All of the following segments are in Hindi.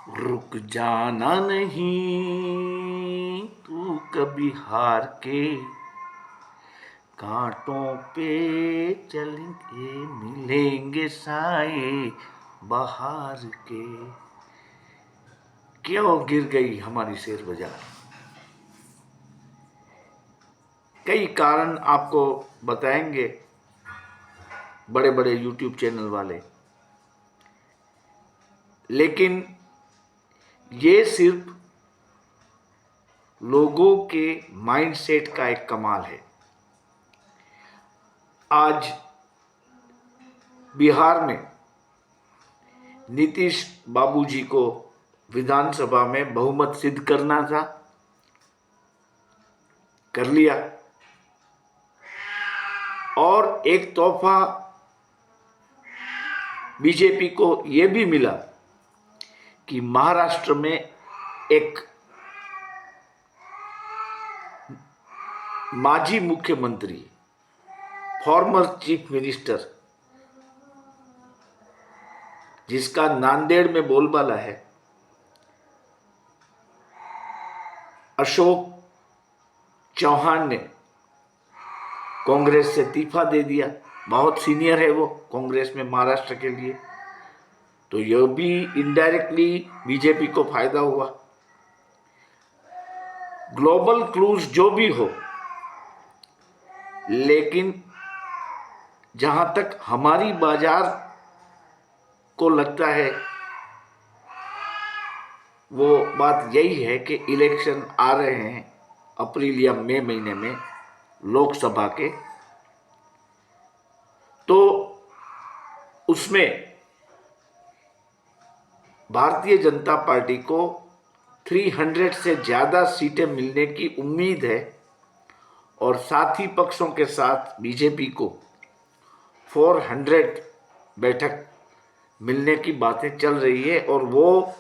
रुक जाना नहीं तू कभी हार के, कांटों पे चलेंगे मिलेंगे साए बहार के। क्यों गिर गई हमारी शेयर बाजार? कई कारण आपको बताएंगे बड़े बड़े यूट्यूब चैनल वाले, लेकिन ये सिर्फ लोगों के माइंडसेट का एक कमाल है। आज बिहार में नीतीश बाबूजी को विधानसभा में बहुमत सिद्ध करना था, कर लिया। और एक तोहफा बीजेपी को यह भी मिला कि महाराष्ट्र में एक माजी मुख्यमंत्री, फॉर्मर चीफ मिनिस्टर, जिसका नांदेड़ में बोलबाला है, अशोक चौहान ने कांग्रेस से इस्तीफा दे दिया। बहुत सीनियर है वो कांग्रेस में महाराष्ट्र के लिए, तो यह भी इनडायरेक्टली बीजेपी को फायदा हुआ। ग्लोबल क्रूज जो भी हो, लेकिन जहां तक हमारी बाजार को लगता है वो बात यही है कि इलेक्शन आ रहे हैं अप्रैल या मई महीने में लोकसभा के, तो उसमें भारतीय जनता पार्टी को 300 से ज़्यादा सीटें मिलने की उम्मीद है और साथी पक्षों के साथ बीजेपी को 400 बैठक मिलने की बातें चल रही है। और वो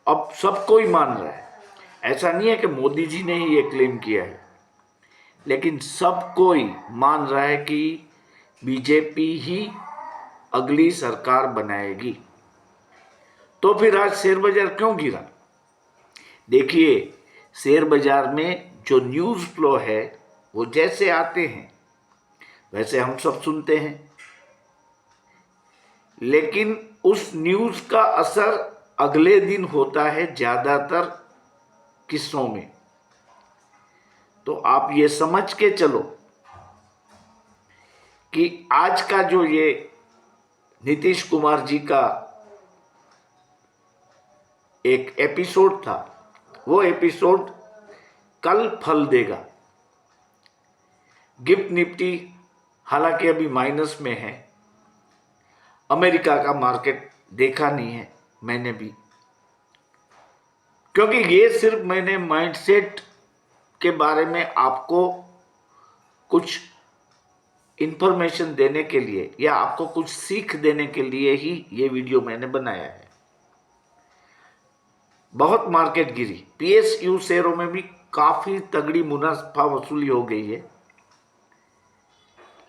अब सबको ही मान रहा है। ऐसा नहीं है कि मोदी जी ने ही ये क्लेम किया है, लेकिन सबको ही मान रहा है कि बीजेपी ही अगली सरकार बनाएगी। तो फिर आज शेयर बाजार क्यों गिरा? देखिए, शेयर बाजार में जो न्यूज़ फ्लो है वो जैसे आते हैं वैसे हम सब सुनते हैं, लेकिन उस न्यूज़ का असर अगले दिन होता है ज़्यादातर किस्सों में। तो आप ये समझ के चलो कि आज का जो ये नीतीश कुमार जी का एक एपिसोड था, वो एपिसोड कल फल देगा। गिफ्ट निफ्टी हालांकि अभी माइनस में है। अमेरिका का मार्केट देखा नहीं है मैंने भी, क्योंकि ये सिर्फ मैंने माइंडसेट के बारे में आपको कुछ इंफॉर्मेशन देने के लिए या आपको कुछ सीख देने के लिए ही ये वीडियो मैंने बनाया है। बहुत मार्केट गिरी, पीएसयू शेयरों में भी काफी तगड़ी मुनाफा वसूली हो गई है,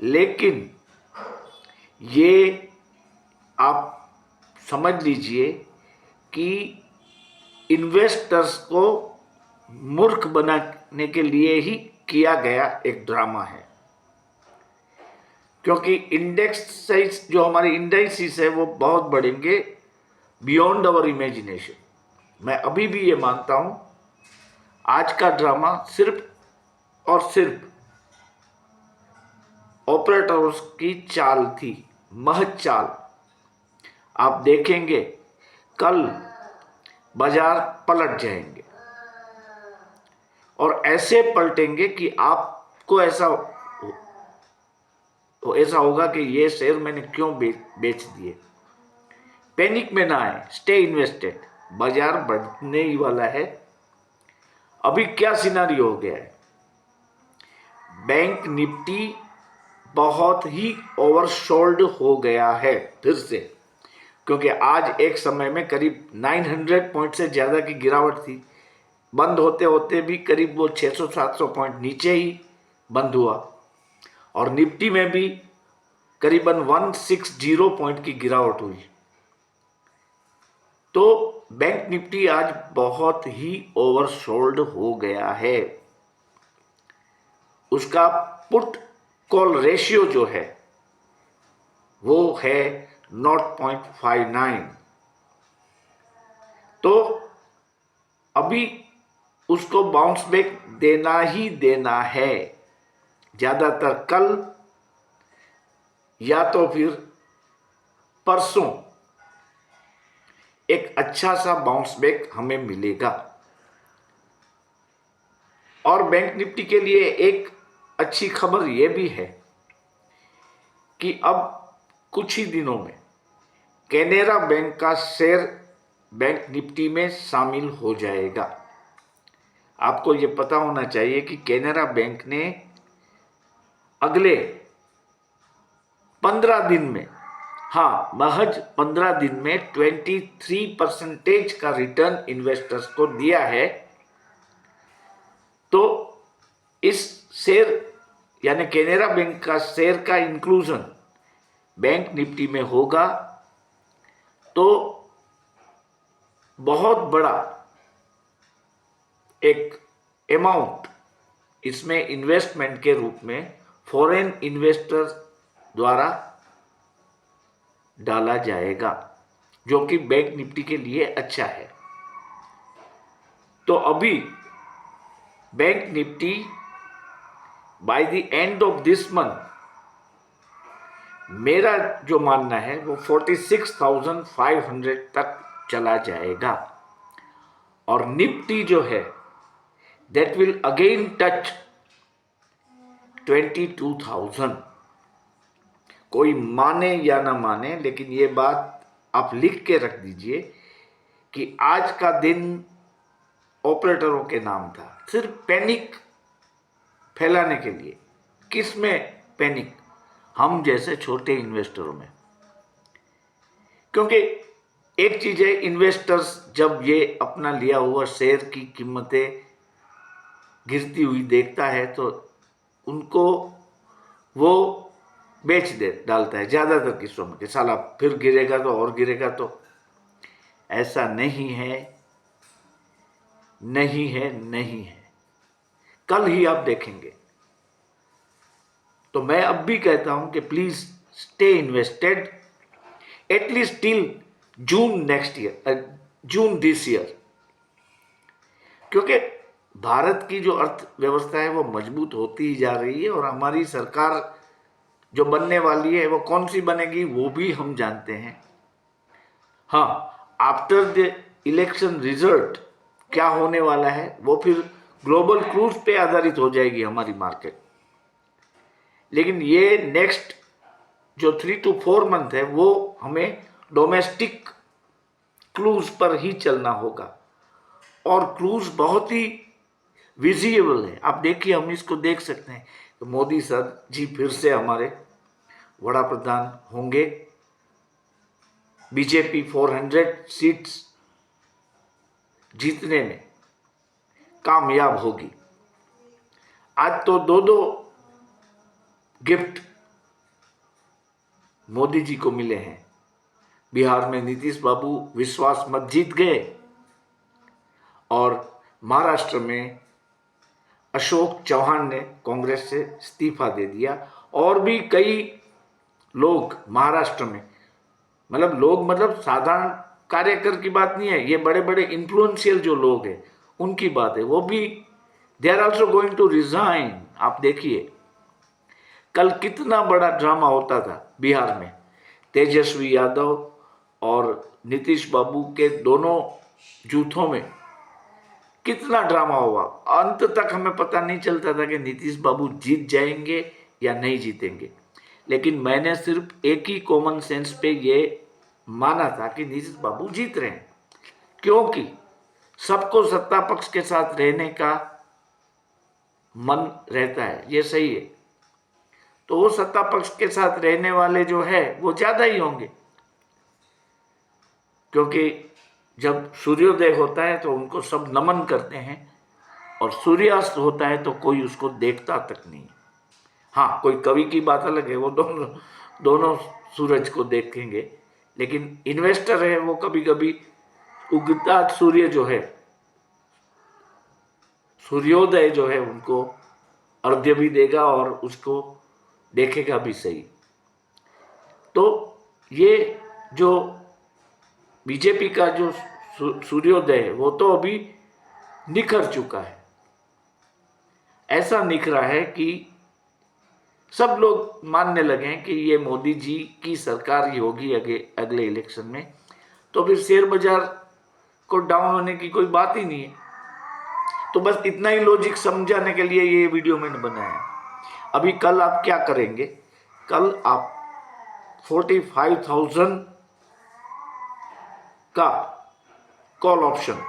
लेकिन ये आप समझ लीजिए कि इन्वेस्टर्स को मूर्ख बनाने के लिए ही किया गया एक ड्रामा है। क्योंकि इंडेक्स जो हमारे इंडेक्सिस है वो बहुत बढ़ेंगे बियॉन्ड आवर इमेजिनेशन। मैं अभी भी ये मानता हूं आज का ड्रामा सिर्फ और सिर्फ ऑपरेटर्स की चाल थी, महज चाल। आप देखेंगे कल बाजार पलट जाएंगे और ऐसे पलटेंगे कि आपको ऐसा होगा कि ये शेयर मैंने क्यों बेच दिए। पैनिक में ना आए, स्टे इन्वेस्टेड। बाजार बढ़ने ही वाला है। अभी क्या सिनारियो हो गया है, बैंक निफ्टी बहुत ही ओवरसोल्ड हो गया है फिर से, क्योंकि आज एक समय में करीब 900 पॉइंट से ज़्यादा की गिरावट थी। बंद होते होते भी करीब वो 600-700 पॉइंट नीचे ही बंद हुआ और निफ्टी में भी करीबन 160 पॉइंट की गिरावट हुई। तो बैंक निफ्टी आज बहुत ही ओवरसोल्ड हो गया है। उसका पुट कॉल रेशियो जो है वो है 0.59। तो अभी उसको बाउंस बैक देना ही देना है, ज्यादातर कल या तो फिर परसों एक अच्छा सा बाउंस बैक हमें मिलेगा। और बैंक निफ्टी के लिए एक अच्छी खबर यह भी है कि अब कुछ ही दिनों में कैनरा बैंक का शेयर बैंक निफ्टी में शामिल हो जाएगा। आपको ये पता होना चाहिए कि कैनरा बैंक ने अगले 15 दिन में, हाँ महज 15 दिन में 23% का रिटर्न इन्वेस्टर्स को दिया है। तो इस शेयर यानी कैनरा बैंक का शेयर का इंक्लूजन बैंक निफ्टी में होगा तो बहुत बड़ा एक अमाउंट इसमें इन्वेस्टमेंट के रूप में फॉरेन इन्वेस्टर्स द्वारा डाला जाएगा, जो कि बैंक निफ्टी के लिए अच्छा है। तो अभी bank Nifty by the end of this month, मेरा जो मानना है वो 46,500 तक चला जाएगा। और निफ्टी जो है दैट विल अगेन टच 22,000। कोई माने या ना माने, लेकिन ये बात आप लिख के रख दीजिए कि आज का दिन ऑपरेटरों के नाम था, सिर्फ पैनिक फैलाने के लिए। किस में पैनिक? हम जैसे छोटे इन्वेस्टरों में। क्योंकि एक चीज है, इन्वेस्टर्स जब ये अपना लिया हुआ शेयर की कीमतें गिरती हुई देखता है तो उनको वो बेच दे डालता है ज्यादातर किस्सों में कि साला फिर गिरेगा तो और गिरेगा। तो ऐसा नहीं है, नहीं है, नहीं है। कल ही आप देखेंगे। तो मैं अब भी कहता हूं कि please stay invested at least till June next year, June this year. क्योंकि भारत की जो अर्थव्यवस्था है वो मजबूत होती ही जा रही है और हमारी सरकार जो बनने वाली है वो कौन सी बनेगी वो भी हम जानते हैं। हाँ, आफ्टर द इलेक्शन रिजल्ट क्या होने वाला है वो फिर ग्लोबल क्रूज पे आधारित हो जाएगी हमारी मार्केट। लेकिन ये नेक्स्ट जो 3 to 4 मंथ है वो हमें डोमेस्टिक क्रूज पर ही चलना होगा। और क्रूज बहुत ही विजिबल है। आप देखिए, हम इसको देख सकते हैं तो मोदी सर जी फिर से हमारे वड़ा प्रधान होंगे। बीजेपी 400 सीट्स जीतने में कामयाब होगी। आज तो दो गिफ्ट मोदी जी को मिले हैं। बिहार में नीतीश बाबू विश्वास मत जीत गए और महाराष्ट्र में अशोक चौहान ने कांग्रेस से इस्तीफा दे दिया। और भी कई लोग महाराष्ट्र में, मतलब साधारण कार्यकर की बात नहीं है, ये बड़े बड़े इन्फ्लुएंशियल जो लोग हैं उनकी बात है, वो भी they are also going to resign. आप देखिए कल कितना बड़ा ड्रामा होता था बिहार में, तेजस्वी यादव और नीतीश बाबू के दोनों जूथों में कितना ड्रामा हुआ। अंत तक हमें पता नहीं चलता था कि नीतीश बाबू जीत जाएंगे या नहीं जीतेंगे। लेकिन मैंने सिर्फ एक ही कॉमन सेंस पे ये माना था कि नीतीश बाबू जीत रहे हैं, क्योंकि सबको सत्ता पक्ष के साथ रहने का मन रहता है, ये सही है। तो वो सत्ता पक्ष के साथ रहने वाले जो है वो ज्यादा ही होंगे, क्योंकि जब सूर्योदय होता है तो उनको सब नमन करते हैं और सूर्यास्त होता है तो कोई उसको देखता तक नहीं। हाँ, कोई कवि की बात अलग है, वो दोनों सूरज को देखेंगे। लेकिन इन्वेस्टर है वो कभी कभी उगता सूर्य जो है, सूर्योदय जो है, उनको अर्घ्य भी देगा और उसको देखेगा भी सही। तो ये जो बीजेपी का जो सूर्योदय है वो तो अभी निखर चुका है। ऐसा निखरा है कि सब लोग मानने लगे हैं कि ये मोदी जी की सरकार ही होगी अगले इलेक्शन में। तो फिर शेयर बाजार को डाउन होने की कोई बात ही नहीं है। तो बस इतना ही लॉजिक समझाने के लिए ये वीडियो मैंने बनाया है। अभी कल आप क्या करेंगे, कल आप 45,000 का कॉल ऑप्शन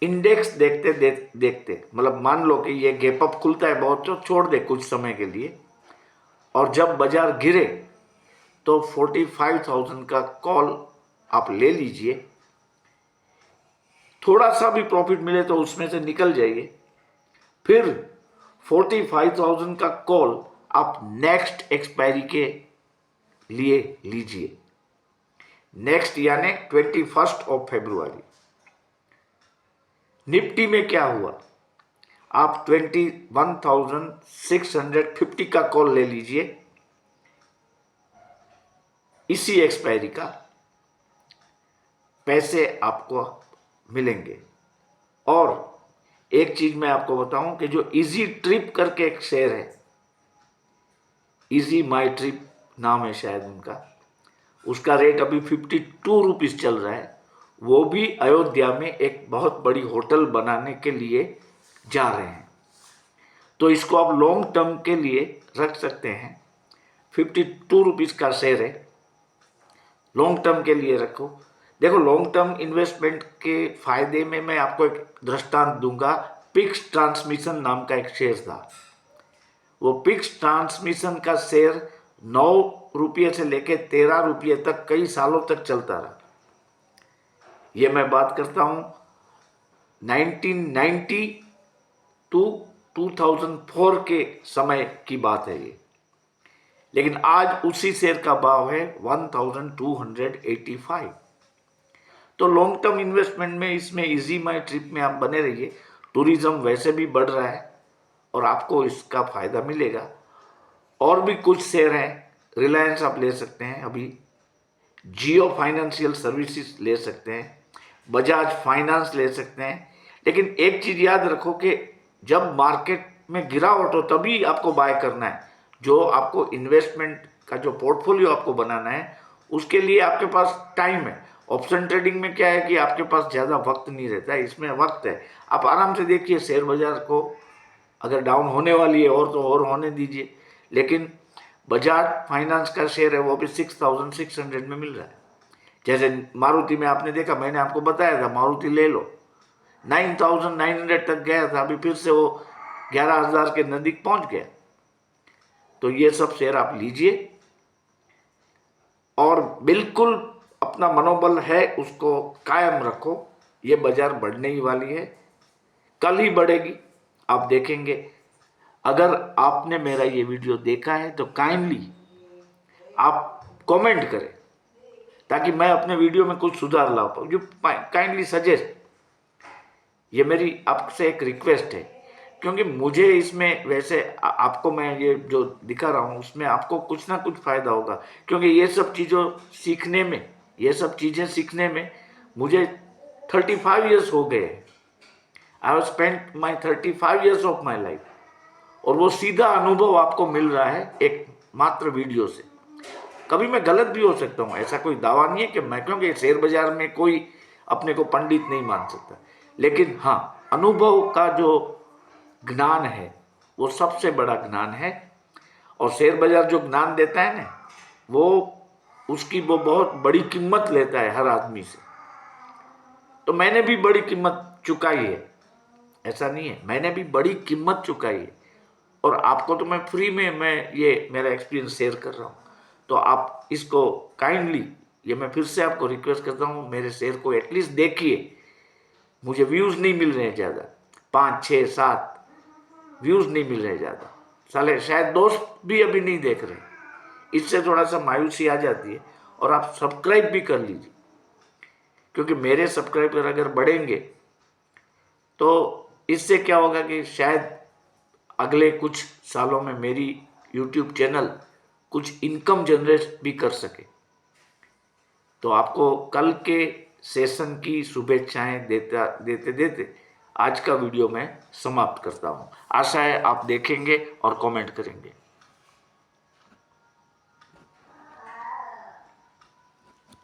इंडेक्स देखते देखते, मतलब मान लो कि ये गैप अप खुलता है बहुत तो छोड़ दे कुछ समय के लिए, और जब बाजार गिरे तो 45,000 का कॉल आप ले लीजिए। थोड़ा सा भी प्रॉफिट मिले तो उसमें से निकल जाइए। फिर 45,000 का कॉल आप नेक्स्ट एक्सपायरी के लिए लीजिए, नेक्स्ट यानी 21 फरवरी। निफ्टी में क्या हुआ, आप 21,650 का कॉल ले लीजिए इसी एक्सपायरी का, पैसे आपको मिलेंगे। और एक चीज मैं आपको बताऊं कि जो इजी ट्रिप करके एक शेयर है, इजी माई ट्रिप नाम है शायद उनका, उसका रेट अभी 52 रुपीज चल रहा है। वो भी अयोध्या में एक बहुत बड़ी होटल बनाने के लिए जा रहे हैं। तो इसको आप लॉन्ग टर्म के लिए रख सकते हैं। 52 रुपीज का शेयर है, लॉन्ग टर्म के लिए रखो। देखो, लॉन्ग टर्म इन्वेस्टमेंट के फायदे में मैं आपको एक दृष्टांत दूंगा। पिक्स ट्रांसमिशन नाम का एक शेयर था। वो पिक्स ट्रांसमिशन का शेयर 9 रुपये से लेके 13 रुपये तक कई सालों तक चलता रहा। ये मैं बात करता हूं 1990 टू 2004 के समय की बात है ये। लेकिन आज उसी शेयर का भाव है 1285। तो लॉन्ग टर्म इन्वेस्टमेंट में इसमें इजी माई ट्रिप में आप बने रहिए। टूरिज्म वैसे भी बढ़ रहा है और आपको इसका फायदा मिलेगा। और भी कुछ शेयर हैं, रिलायंस आप ले सकते हैं, अभी जियो फाइनेंशियल सर्विसेज ले सकते हैं, बजाज फाइनेंस ले सकते हैं। लेकिन एक चीज याद रखो कि जब मार्केट में गिरावट हो तभी आपको बाय करना है। जो आपको इन्वेस्टमेंट का जो पोर्टफोलियो आपको बनाना है उसके लिए आपके पास टाइम है। ऑप्शन ट्रेडिंग में क्या है कि आपके पास ज़्यादा वक्त नहीं रहता है, इसमें वक्त है। आप आराम से देखिए शेयर बाजार को, अगर डाउन होने वाली है और तो और होने दीजिए। लेकिन बजाज फाइनेंस का शेयर है वो भी 6,600 में मिल रहा है। जैसे मारुति में आपने देखा, मैंने आपको बताया था मारुति ले लो, 9,900 तक गया था, अभी फिर से वो 11,000 के नजदीक पहुंच गया। तो ये सब शेयर आप लीजिए और बिल्कुल अपना मनोबल है उसको कायम रखो। ये बाजार बढ़ने ही वाली है, कल ही बढ़ेगी, आप देखेंगे। अगर आपने मेरा ये वीडियो देखा है तो काइंडली आप कमेंट करें ताकि मैं अपने वीडियो में कुछ सुधार ला पाऊँ। जो काइंडली सजेस्ट, ये मेरी आपसे एक रिक्वेस्ट है, क्योंकि मुझे इसमें वैसे आपको मैं ये जो दिखा रहा हूँ उसमें आपको कुछ ना कुछ फायदा होगा। क्योंकि ये सब चीज़ों सीखने में, ये सब चीज़ें सीखने में मुझे 35 ईयर्स हो गए। I have spent my 35 years of my life, और वो सीधा अनुभव आपको मिल रहा है एक मात्र वीडियो से। कभी मैं गलत भी हो सकता हूँ, ऐसा कोई दावा नहीं है कि मैं, क्योंकि शेयर बाजार में कोई अपने को पंडित नहीं मान सकता। लेकिन हाँ, अनुभव का जो ज्ञान है वो सबसे बड़ा ज्ञान है। और शेयर बाजार जो ज्ञान देता है ना, वो उसकी वो बहुत बड़ी कीमत लेता है हर आदमी से। तो मैंने भी बड़ी कीमत चुकाई है, ऐसा नहीं है, मैंने भी बड़ी कीमत चुकाई है। और आपको तो मैं फ्री में मैं ये मेरा एक्सपीरियंस शेयर कर रहा हूँ। तो आप इसको काइंडली, ये मैं फिर से आपको रिक्वेस्ट करता हूँ, मेरे शेयर को एटलीस्ट देखिए। मुझे व्यूज़ नहीं मिल रहे हैं ज़्यादा, 5, 6, 7 व्यूज़ नहीं मिल रहे ज़्यादा, साले शायद दोस्त भी अभी नहीं देख रहे। इससे थोड़ा सा मायूसी आ जाती है। और आप सब्सक्राइब भी कर लीजिए, क्योंकि मेरे सब्सक्राइबर अगर बढ़ेंगे तो इससे क्या होगा कि शायद अगले कुछ सालों में मेरी यूट्यूब चैनल कुछ इनकम जनरेट भी कर सके। तो आपको कल के सेशन की शुभेच्छाएं देते देते आज का वीडियो मैं समाप्त करता हूं। आशा है आप देखेंगे और कमेंट करेंगे।